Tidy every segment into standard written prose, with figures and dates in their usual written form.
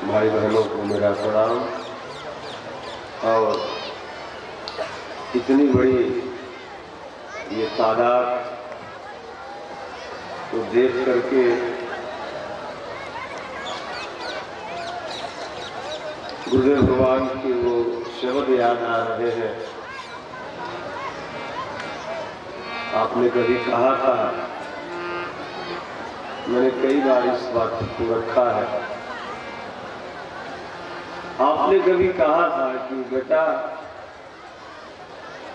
भाई बहनों को मेरा प्रणाम। और इतनी बड़ी ये तादाद को देख करके गुरुदेव भगवान की वो शब्द याद आ रहे हैं। आपने कभी कहा था, मैंने कई बार इस बात को रखा है, आपने कभी कहा था कि बेटा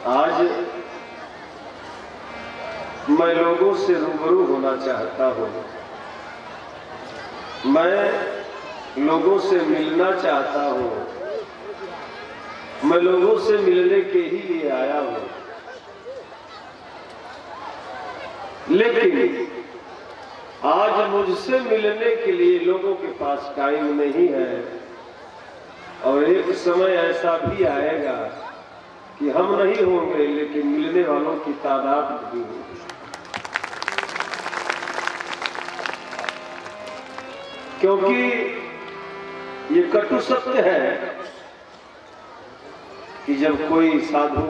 आज मैं लोगों से रूबरू होना चाहता हूं, मैं लोगों से मिलना चाहता हूं, मैं लोगों से मिलने के ही लिए आया हूं, लेकिन आज मुझसे मिलने के लिए लोगों के पास टाइम नहीं है। और एक समय ऐसा भी आएगा कि हम नहीं होंगे लेकिन मिलने वालों की तादाद भी होगी। क्योंकि ये कटु सत्य है कि जब कोई साधु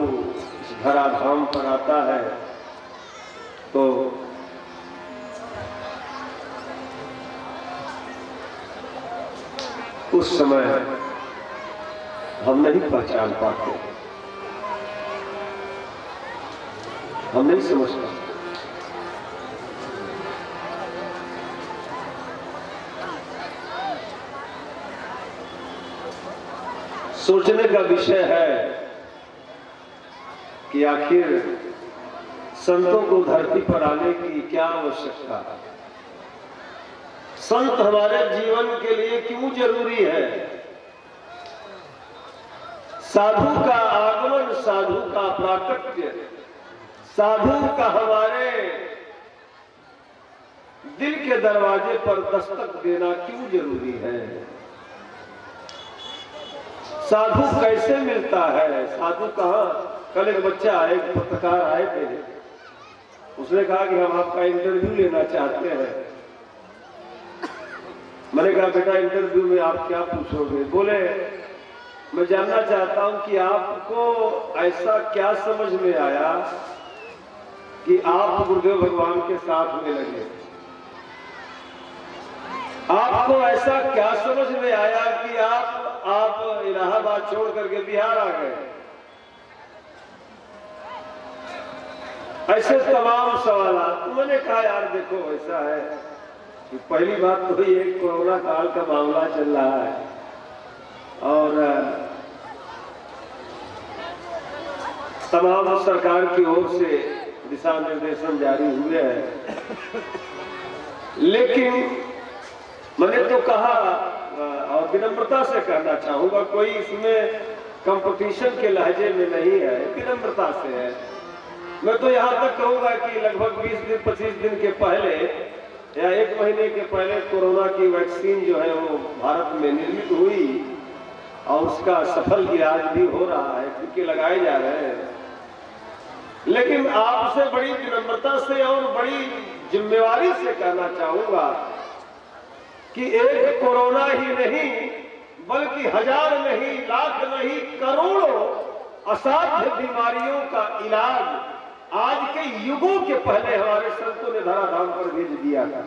इस धराधाम पर आता है तो उस समय हम नहीं पहचान पाते, हम नहीं समझ पाते। सोचने का विषय है कि आखिर संतों को धरती पर आने की क्या आवश्यकता है, संत हमारे जीवन के लिए क्यों जरूरी है। साधु का आगमन, साधु का प्राकट्य, साधु का हमारे दिल के दरवाजे पर दस्तक देना क्यों जरूरी है। साधु कैसे मिलता है, साधु कहाँ। कल एक बच्चा आए, पत्रकार आए थे, उसने कहा कि हम आपका इंटरव्यू लेना चाहते हैं। मैंने कहा बेटा इंटरव्यू में आप क्या पूछोगे। बोले मैं जानना चाहता हूं कि आपको ऐसा क्या समझ में आया कि आप गुरुदेव भगवान के साथ में लगे। आपको ऐसा क्या समझ में आया कि आप इलाहाबाद छोड़ करके बिहार आ गए। ऐसे तमाम सवाल। तो मैंने कहा यार देखो ऐसा है कि पहली बात तो ये कोरोना काल का मामला चल रहा है और तमाम सरकार की ओर से दिशा निर्देशन जारी हुए हैं, लेकिन मैंने तो कहा और विनम्रता से कहना चाहूंगा, कोई इसमें कंपटीशन के लहजे में नहीं है, विनम्रता से है। मैं तो यहां तक कहूंगा कि लगभग 20 दिन 25 दिन के पहले या 1 महीने के पहले कोरोना की वैक्सीन जो है वो भारत में निर्मित हुई और उसका सफल इलाज भी हो रहा है, टीके लगाए जा रहे हैं। लेकिन आपसे बड़ी विनम्रता से और बड़ी जिम्मेवारी से कहना चाहूंगा कि एक कोरोना ही नहीं बल्कि हजार नहीं, लाख नहीं, करोड़ों असाध्य बीमारियों का इलाज आज के युगों के पहले हमारे संतों ने धराधाम पर भेज दिया था।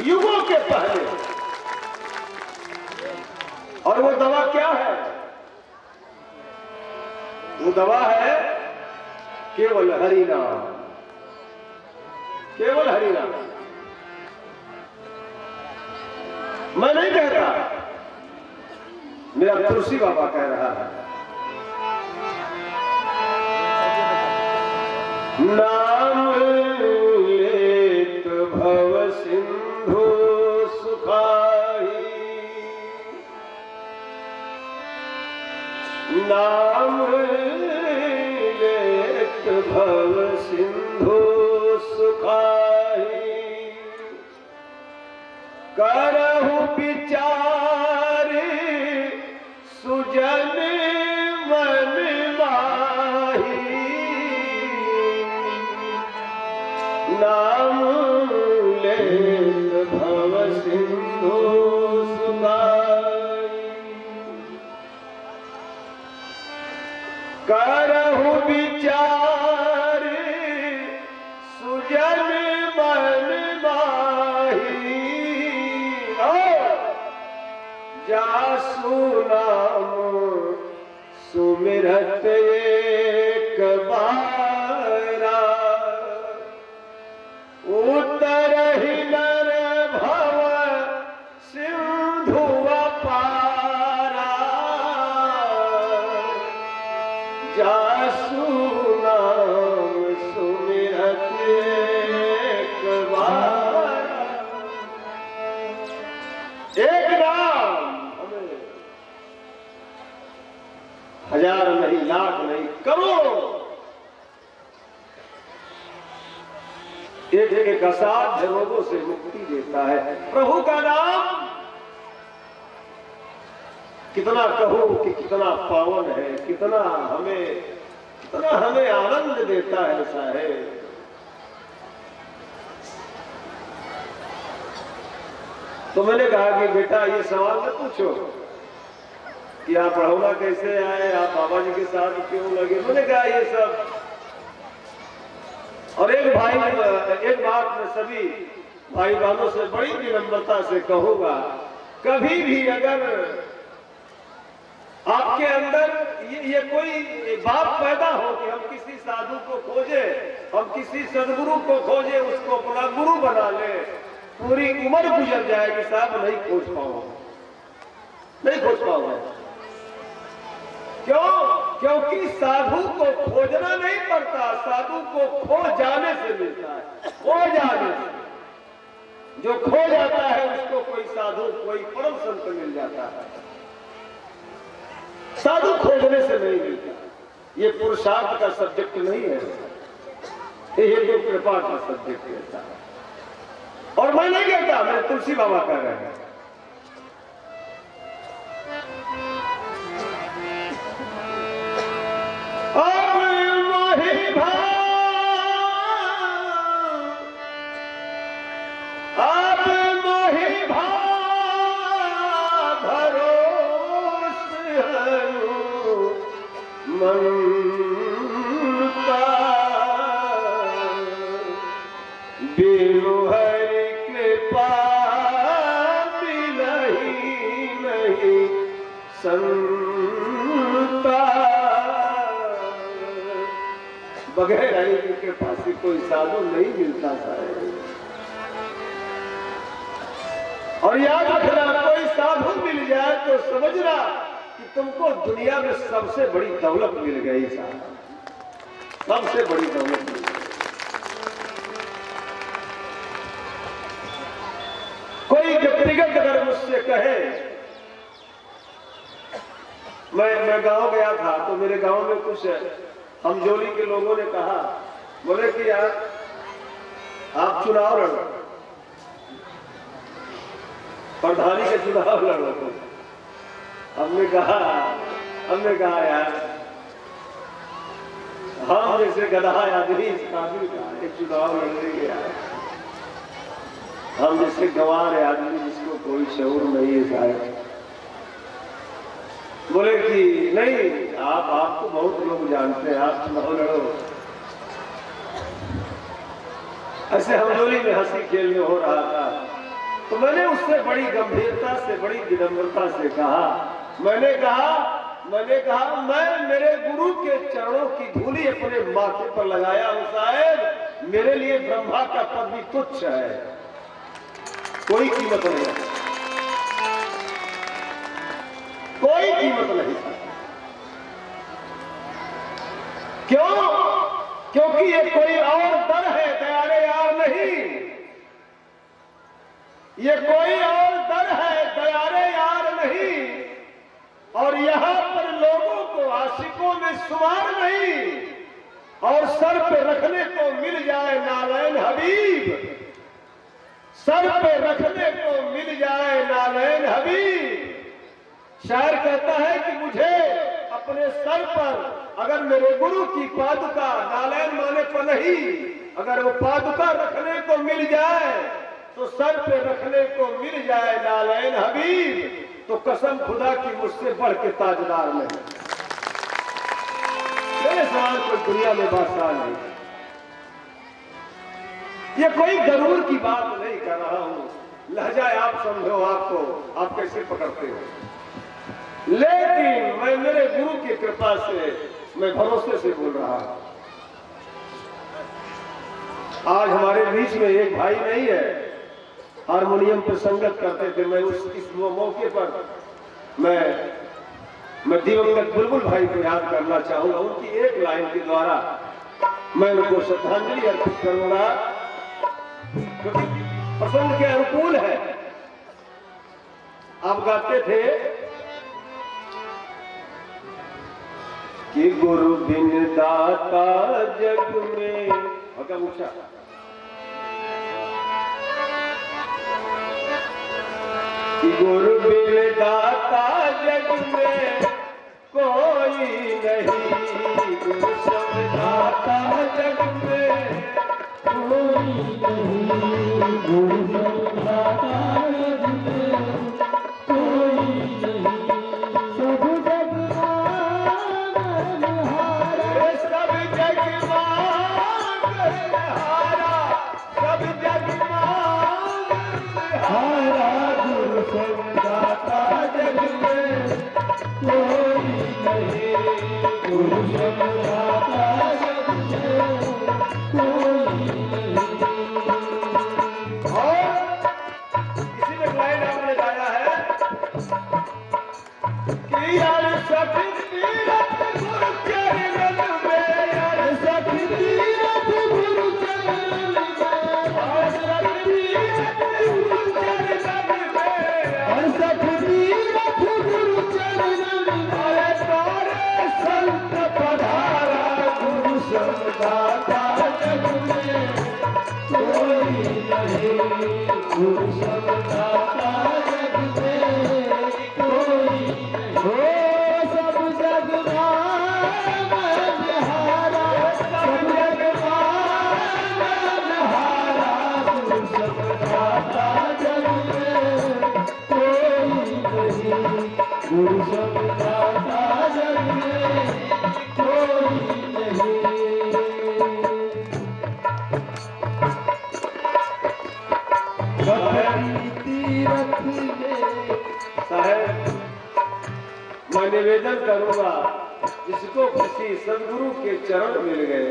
युगों के पहले। और वो दवा क्या है? वो दवा है केवल हरि नाम, केवल हरि नाम। मैं नहीं कहता, मेरा तुलसी बाबा कह रहा है। नाम लेत भव सिंधु सुखाही, नाम लेत भव सिंधु सुखाही, करहु विचार सुजन मन माही, नाम लेत भव सिंधु सुखाही। करहु विचार सुजन मन माही, जासु नाम सुमिरत एक बारा, उतरहि नर भव सिंधु अपारा, जासु नाम सुमिरत एक बारा। एक नाम हमें हजार नहीं, लाख नहीं, करोड़, एक असाध्य रोगों से मुक्ति देता है। प्रभु का नाम कितना कहो कि कितना पावन है, कितना हमें आनंद देता है साहेब। तो मैंने कहा कि बेटा ये सवाल मत पूछो कि आप रहोना कैसे आए, आप बाबा जी के साथ क्यों लगे। मैंने कहा ये सब, और एक बात मैं सभी भाई बहनों से बड़ी विनम्रता से कहूंगा, कभी भी अगर आपके अंदर ये कोई बात पैदा हो कि हम किसी साधु को खोजे, हम किसी सदगुरु को खोजे, उसको अपना गुरु बना ले, पूरी उम्र गुजर जाएगी साहब, नहीं खोज पाओगे। क्यों? क्योंकि साधु को खोजना नहीं पड़ता, साधु को खो जाने से मिलता है। खो जाने से जो खो जाता है उसको कोई साधु, कोई परम संत मिल जाता है। साधु खोजने से नहीं मिलता। ये पुरुषार्थ का सब्जेक्ट नहीं है, ये तो कृपा का सब्जेक्ट रहता है। और मैं नहीं कहता, मैं तुलसी बाबा कह रहे हैं। अब मोहि मनता बिनु हरि कृपा मिलहि नहीं संता। बगैर हरि की कृपा से कोई साधु नहीं मिलता साहब। और याद रखना, कोई साधु मिल जाए तो समझना कि तुमको दुनिया में सबसे बड़ी दौलत मिल गई साहब, सबसे बड़ी दौलत मिल गई। कोई व्यक्तिगत अगर मुझसे कहे, मैं गांव गया था तो मेरे गांव में कुछ हमजोली के लोगों ने कहा, बोले कि यार आप चुनाव लड़ो, प्रधानी के चुनाव लड़ो। हमने कहा यार हम जैसे गधा आदमी इस काबिल का चुनाव लड़ने गया, हम जैसे गंवार आदमी जिसको कोई शऊर नहीं है शायद। बोले कि नहीं, आपको बहुत लोग जानते हैं, आप चुनाव लड़ो। ऐसे हमजोली में हंसी खेल में हो रहा था, तो मैंने उससे बड़ी गंभीरता से, बड़ी विनम्रता से कहा, मैंने कहा मैं मेरे गुरु के चरणों की धूली अपने माथे पर लगाया हूं साहब, मेरे लिए ब्रह्मा का पद भी तुच्छ है, कोई कीमत नहीं है, कोई कीमत नहीं। क्यों? क्योंकि ये कोई और दर है, दयारे यार नहीं। ये कोई और दर है, दयारे यार नहीं। और यहां पर लोगों को आशिकों में शुमार नहीं, और सर पे रखने को मिल जाए नारायण हबीब, सर पे रखने को मिल जाए नारायण हबीब। शायर कहता है कि मुझे अपने सर पर अगर मेरे गुरु की पादुका, नारायण माने पनही, अगर वो पादुका रखने को मिल जाए, तो सर पे रखने को मिल जाए नारायण हबीब, तो कसम खुदा की मुझसे बढ़ के ताजदार नहीं। मेरे समान कोई दुनिया में बादशाह नहीं। ये कोई गरूर की बात नहीं कर रहा हूं, लहजा आप समझो, आपको आप कैसे पकड़ते हो, लेकिन मैं मेरे गुरु की कृपा से, मैं भरोसे से बोल रहा हूं। आज हमारे बीच में एक भाई नहीं है, हारमोनियम पर संगत करते थे। मैं इस मौके पर मैं दिवंगत बुलबुल भाई को याद करना चाहूंगा। उनकी एक लाइन के द्वारा मैं उनको श्रद्धांजलि अर्पित करूंगा, क्योंकि प्रसंग के अनुकूल है। आप गाते थे कि गुरु बिन दाता जग में, क्या पूछा, कि गुरु बिन दाता जग में कोई नहीं, गुरु सब दाता जग में कोई नहीं, गुरु सब दाता जग में कोई नहीं, सब जग मानहारा, सब जग मानहारा, सब जग मानहारा, गुरु सब दाता जग में कोई नहीं, गुरु सब दाता जग में कोई नहीं। और इसी में लाइन आपने गाया है कि यार सखी तीरथ गुरु चरण में, यार सखी तीरथ गुरु चरण में, और सखी तीरथ गुरु चरण में, और सखी तीरथ गुरु चरण में, अरे तारे संत पधारा, गुरु सब दाता जग में कोई नहीं, गुरु सब दाता जग में कोई नहीं, हो सब जग मानहारा, सब जग मानहारा, गुरु सब दाता जग में कोई नहीं, गुरु सब दाता जग में कोई नहीं। साहब, मैं निवेदन करूंगा, जिसको किसी सदगुरु के चरण मिल गए,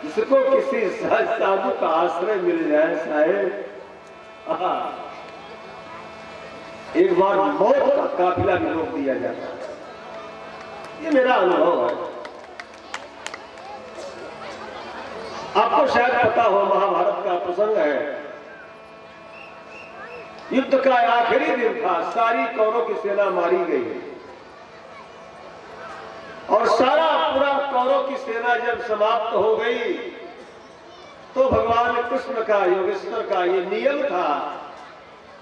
जिसको किसी सहज साधु का आश्रय मिल जाए, साहेब एक बार मौत का काफिला भी रोक दिया जाता है। ये मेरा अनुभव है। आपको शायद पता हो, महाभारत का प्रसंग है, युद्ध का आखिरी दिन था, सारी कौरवों की सेना मारी गई और सारा पूरा कौरव की सेना जब समाप्त हो गई तो भगवान कृष्ण का, योगेश्वर का ये नियम था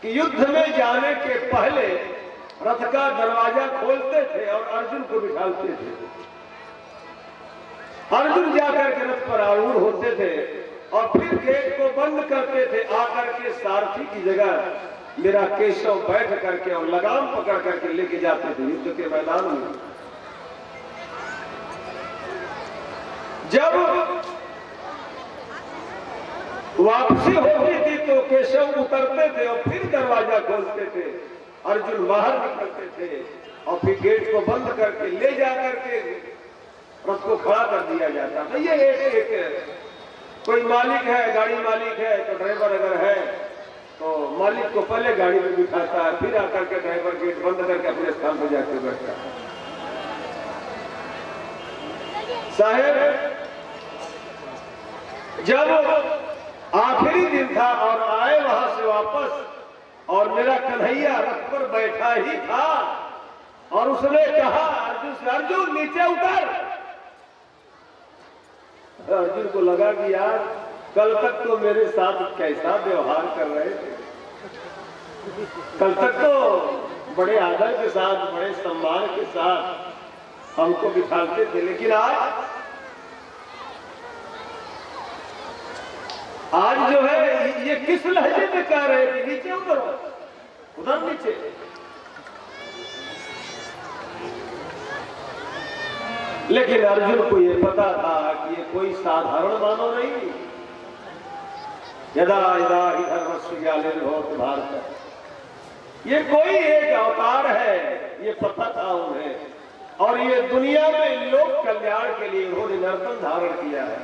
कि युद्ध में जाने के पहले रथ का दरवाजा खोलते थे और अर्जुन को बिठाते थे। अर्जुन जाकर के रथ पर आरूढ़ होते थे और फिर गेट को बंद करते थे। आकर के सारथी की जगह मेरा केशव बैठ करके और लगाम पकड़ करके लेके जाते थे युद्ध के मैदान में। जब वापसी होती थी तो केशव उतरते थे और फिर दरवाजा खोलते थे, अर्जुन बाहर निकलते थे और फिर गेट को बंद करके ले जाकर के रथ को खड़ा कर दिया जाता था। ये एक कोई मालिक है, गाड़ी मालिक है तो ड्राइवर अगर है तो मालिक को पहले गाड़ी में बिठाता है, फिर आकर के ड्राइवर गेट बंद करके अपने स्थान पर जाकर बैठता है। साहेब, जब आखिरी दिन था और आए वहां से वापस और मेरा कन्हैया रथ पर बैठा ही था और उसने कहा अर्जुन से, अर्जुन नीचे उतर। अर्जुन को लगा कि यार कल तक तो मेरे साथ कैसा व्यवहार कर रहे थे, कल तक तो बड़े आदर के साथ, बड़े सम्मान के साथ हमको बिठाते थे, लेकिन आज जो है ये किस लहजे में कह रहे थे नीचे उतरो, उधर नीचे। लेकिन अर्जुन को ये पता था कि ये कोई साधारण मानव नहीं। यदा यदा हि धर्मस्य ग्लानिर्भवति भारत, ये कोई एक अवतार है, ये पता था उन्हें। और ये दुनिया में लोक कल्याण के लिए उन्होंने नर्तन धारण किया है,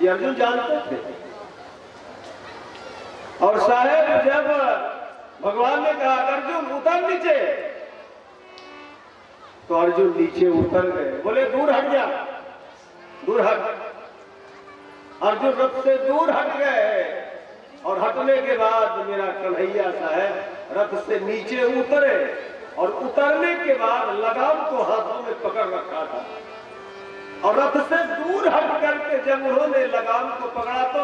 ये अर्जुन जानते थे। और साहेब जब भगवान ने कहा अर्जुन उतर नीचे, तो अर्जुन नीचे उतर गए। बोले दूर हट जा, दूर हट। अर्जुन रथ से दूर हट गए और हटने के बाद मेरा कन्हैया साहब रथ से नीचे उतरे और उतरने के बाद लगाम को हाथों में पकड़ रखा था। और रथ से दूर हट करके जब उन्होंने लगाम को पकड़ा तो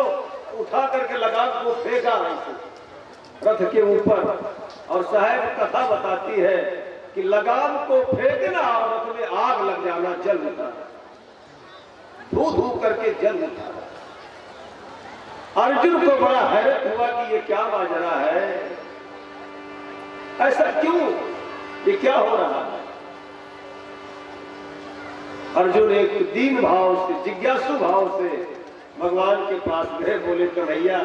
उठा करके लगाम को फेंका ऐसे रथ के ऊपर। और साहब कथा बताती है कि लगाम को फेंकना और रथ में आग लग जाना, जल उठा, धू धू करके जल उठा। अर्जुन को बड़ा हैरत हुआ कि ये क्या माजरा है, ऐसा क्यों, ये क्या हो रहा है। अर्जुन एक दीन भाव से, जिज्ञासु भाव से भगवान के पास गए। बोले कन्हैया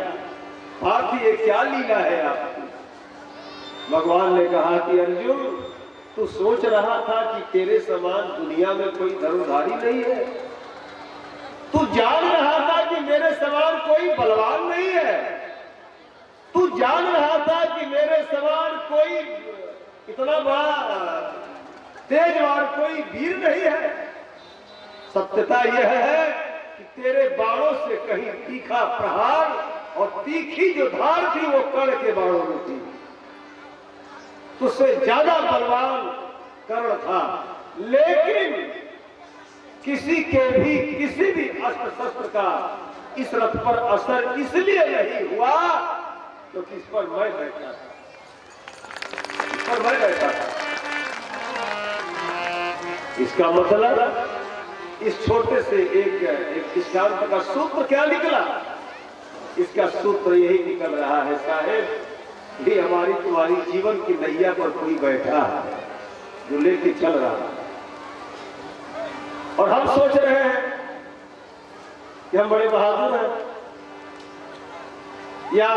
आप ये क्या लीला है आपकी। भगवान ने कहा कि अर्जुन तू सोच रहा था कि तेरे समान दुनिया में कोई धनुर्धारी नहीं है, तू जान रहा था कि मेरे समान कोई बलवान नहीं है, तू जान रहा था कि मेरे समान कोई इतना बड़ा तेजवान कोई वीर नहीं है। सत्यता यह है कि तेरे बाणों से कहीं तीखा प्रहार और तीखी जो धार थी वो कर्ण के बाणों में थी। तुझसे ज्यादा बलवान कर्ण था, लेकिन किसी भी अस्त्र शस्त्र का इस रथ पर असर इसलिए नहीं हुआ क्योंकि इस पर मैं बैठा था, इस पर मैं बैठा था। इसका मतलब इस छोटे से एक दृष्टांत का सूत्र क्या निकला। इसका सूत्र यही निकल रहा है साहेब, ये हमारी तुम्हारी जीवन की नैया पर कोई बैठा है जो लेके चल रहा है। और हम सोच रहे हैं कि हम बड़े बहादुर हैं या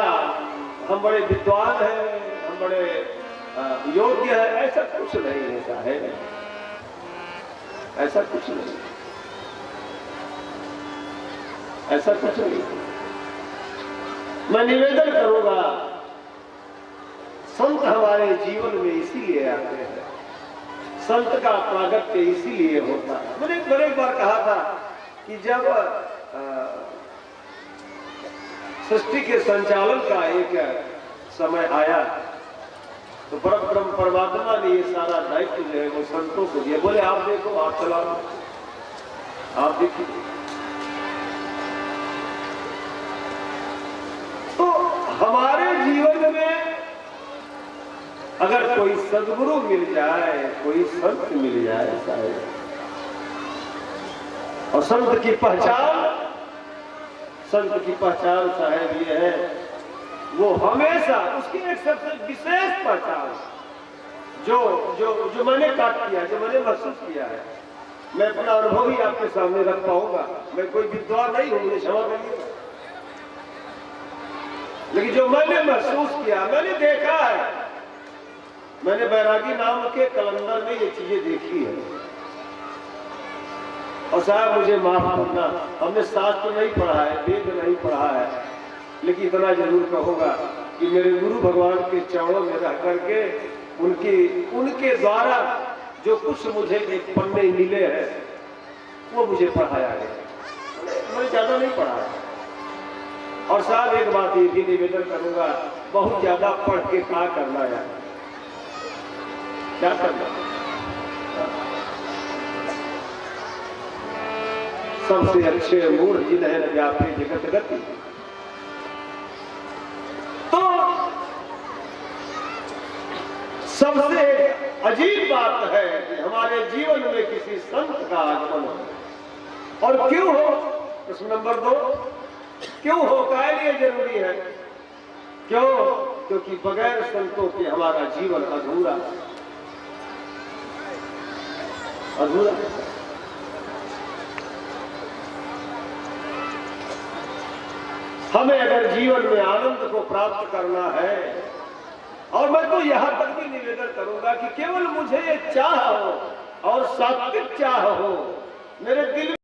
हम बड़े विद्वान हैं, हम बड़े योग्य हैं। ऐसा कुछ नहीं है साहेब, ऐसा कुछ नहीं, ऐसा कुछ नहीं। मैं निवेदन करूंगा, संत हमारे जीवन में इसीलिए आते हैं, संत का प्रागट्य इसीलिए होता है। मैंने एक बार कहा था कि जब सृष्टि के संचालन का एक समय आया तो परम परमात्मा ने ये सारा दायित्व जो है वो संतों को दिया। बोले आप देखो, आप चलाओ, आप देखिए। तो हमारे जीवन में अगर कोई सद्गुरु मिल जाए, कोई संत मिल जाए साहब, और संत की पहचान साहब ये है, वो हमेशा उसकी एक सबसे विशेष पहचान जो जो जो मैंने काट किया, जो मैंने महसूस किया है, मैं अपना अनुभव ही आपके सामने रख पाऊंगा। मैं कोई विद्वान नहीं हूं, मुझे क्षमा करिए, लेकिन जो मैंने महसूस किया, मैंने देखा है, मैंने बैरागी नाम के कलंदर में ये चीजें देखी है। और साहब मुझे माफ करना, हमने शास्त्र नहीं पढ़ा है, वेद नहीं पढ़ा है, लेकिन इतना जरूर कहूंगा कि मेरे गुरु भगवान के चरणों में रह करके उनके द्वारा जो कुछ मुझे एक पन्ने मिले हैं वो मुझे पढ़ाया गया, मैंने ज्यादा नहीं पढ़ा है। और साहब एक बात ये भी निवेदन करूंगा, बहुत ज्यादा पढ़ के क्या करना है, क्या करना। सबसे अच्छे मूढ़ जिन्हें व्यापी जगत गति। तो सबसे अजीब बात है कि हमारे जीवन में किसी संत का आगमन हो। और क्यों हो, प्रश्न नंबर 2, क्यों हो, काय लिए जरूरी है, क्यों? क्योंकि बगैर संतों के हमारा जीवन अधूरा, अधूरा। हमें अगर जीवन में आनंद को प्राप्त करना है, और मैं तो यहां तक भी निवेदन करूंगा कि केवल मुझे ये चाह हो और सात्विक चाह हो, मेरे दिल